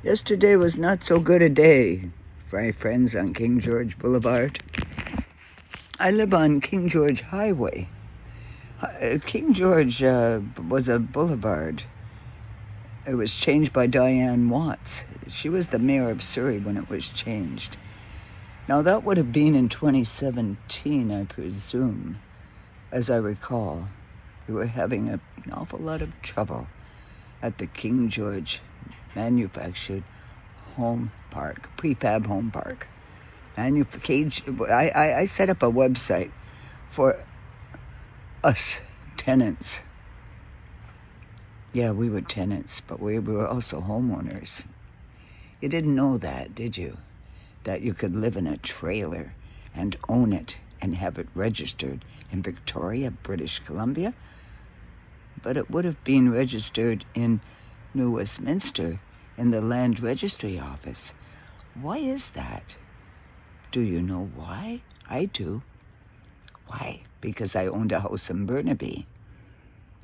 Yesterday was not so good a day for my friends on King George Boulevard. I live on King George Highway. King George was a boulevard. It was changed by Diane Watts. She was the mayor of Surrey when it was changed. Now that would have been in 2017, I presume. As I recall, we were having an awful lot of trouble at the King George Manufactured Home Park, prefab home park. I set up a website for us tenants. Yeah, we were tenants, but we were also homeowners. You didn't know that, did you? That you could live in a trailer and own it and have it registered in Victoria, British Columbia? But it would have been registered in New Westminster in the Land Registry Office. Why is that? Do you know why? I do. Why? Because I owned a house in Burnaby.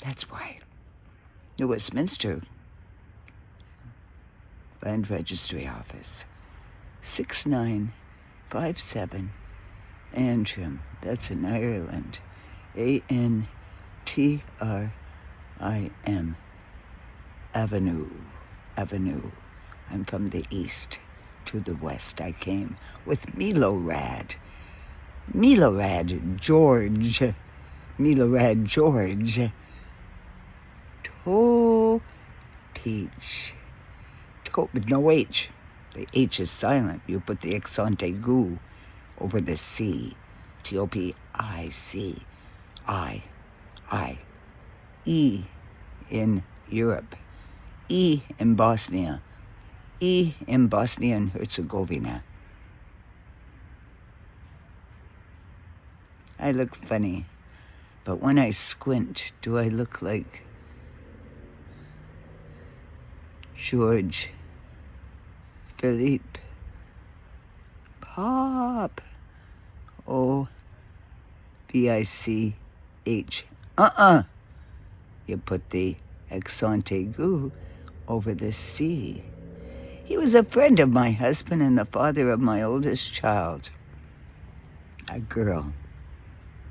That's why. New Westminster Land Registry Office. 6957 Antrim. That's in Ireland. Antrim Avenue. I'm from the east to the west. I came with Milorad George. Toe Peach. With no H. The H is silent. You put the accent aigu over the C. T-O-P-I-C. I. E in Europe. E in Bosnia. E in Bosnia and Herzegovina. I look funny, but when I squint, do I look like George Philippe Pop? O-B-I-C-H. You put the accent aigu over the C. He was a friend of my husband and the father of my oldest child. A girl.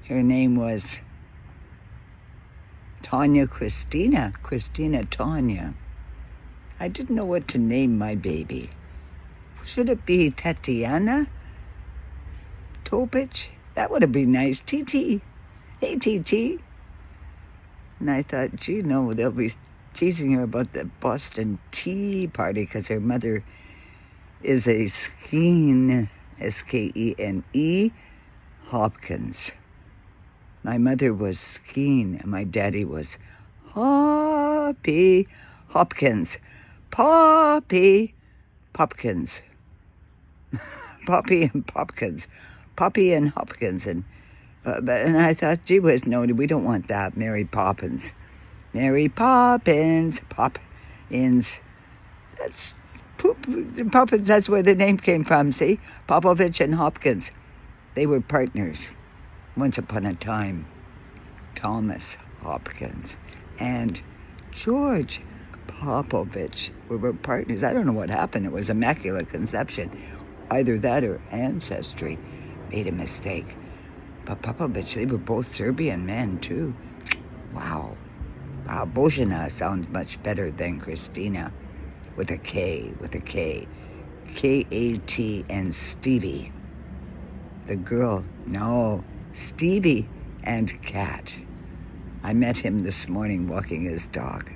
Her name was Tanya Christina Tanya. I didn't know what to name my baby. Should it be Tatiana Topich? That would have been nice. TT. Hey, TT. And I thought, gee, no, they'll be teasing her about the Boston Tea Party because her mother is a Skene, S-K-E-N-E, Hopkins. My mother was Skene and my daddy was Hoppy Hopkins. Poppy Popkins. Poppy and Popkins. Poppy and Hopkins. And I thought, gee whiz, no, we don't want that. Mary Poppins. Poppins. That's Poppins, that's where the name came from, see? Popovich and Hopkins. They were partners. Once upon a time, Thomas Hopkins and George Popovich were partners. I don't know what happened. It was Immaculate Conception. Either that or Ancestry made a mistake. But Popovich, they were both Serbian men, too. Wow. Bojana sounds much better than Christina. With a K. K-A-T and Stevie. The girl, no, Stevie and Kat. I met him this morning walking his dog.